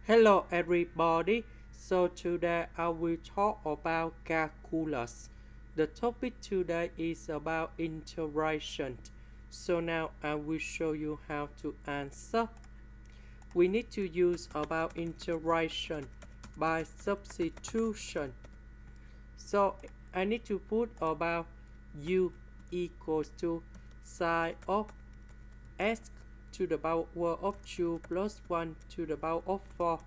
Hello everybody. So today I will talk about calculus. The topic today is about integration. So now I will show you how to answer. We need to use about integration by substitution. So I need to put about u equals to sine of s to the power of 2 plus 1 to the power of 4.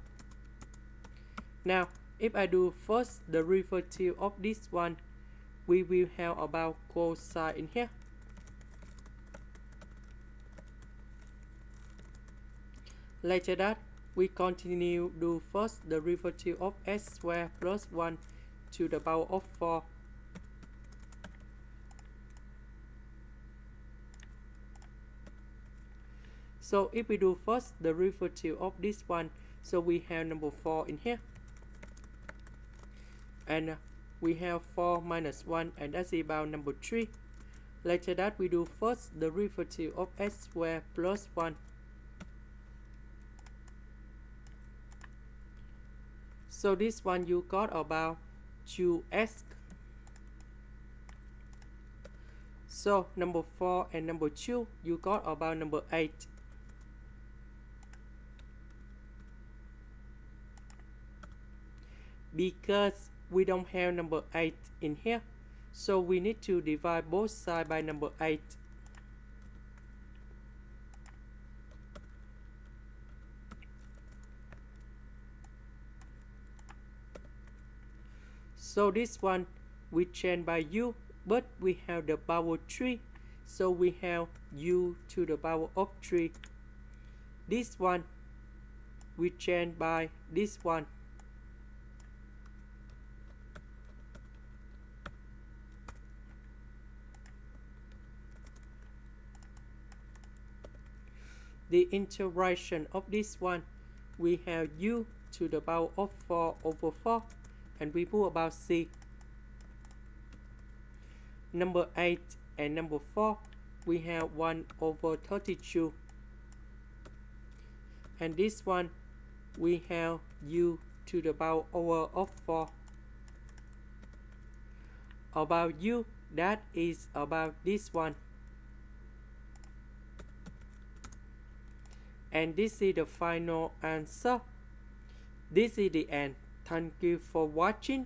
Now, if I do first the derivative of this one, we will have about cosine in here. Later that, we continue do first the derivative of s squared plus 1 to the power of 4. So if we do first the derivative of this one, so we have number 4 in here. And we have 4 minus 1, and that's about number 3. Later that, we do first the derivative of s squared plus 1. So this one you got about 2s. So number 4 and number 2, you got about number 8. Because we don't have number 8 in here, so we need to divide both sides by number 8. So this one we change by u, but we have the power 3, so we have u to the power of 3. This one we change by this one. The integration of this one, we have u to the power of 4 over 4, and we put about c. Number 8 and number 4, we have 1 over 32. And this one, we have u to the power of 4. About u, that is about this one. And this is the final answer. This is the end. Thank you for watching.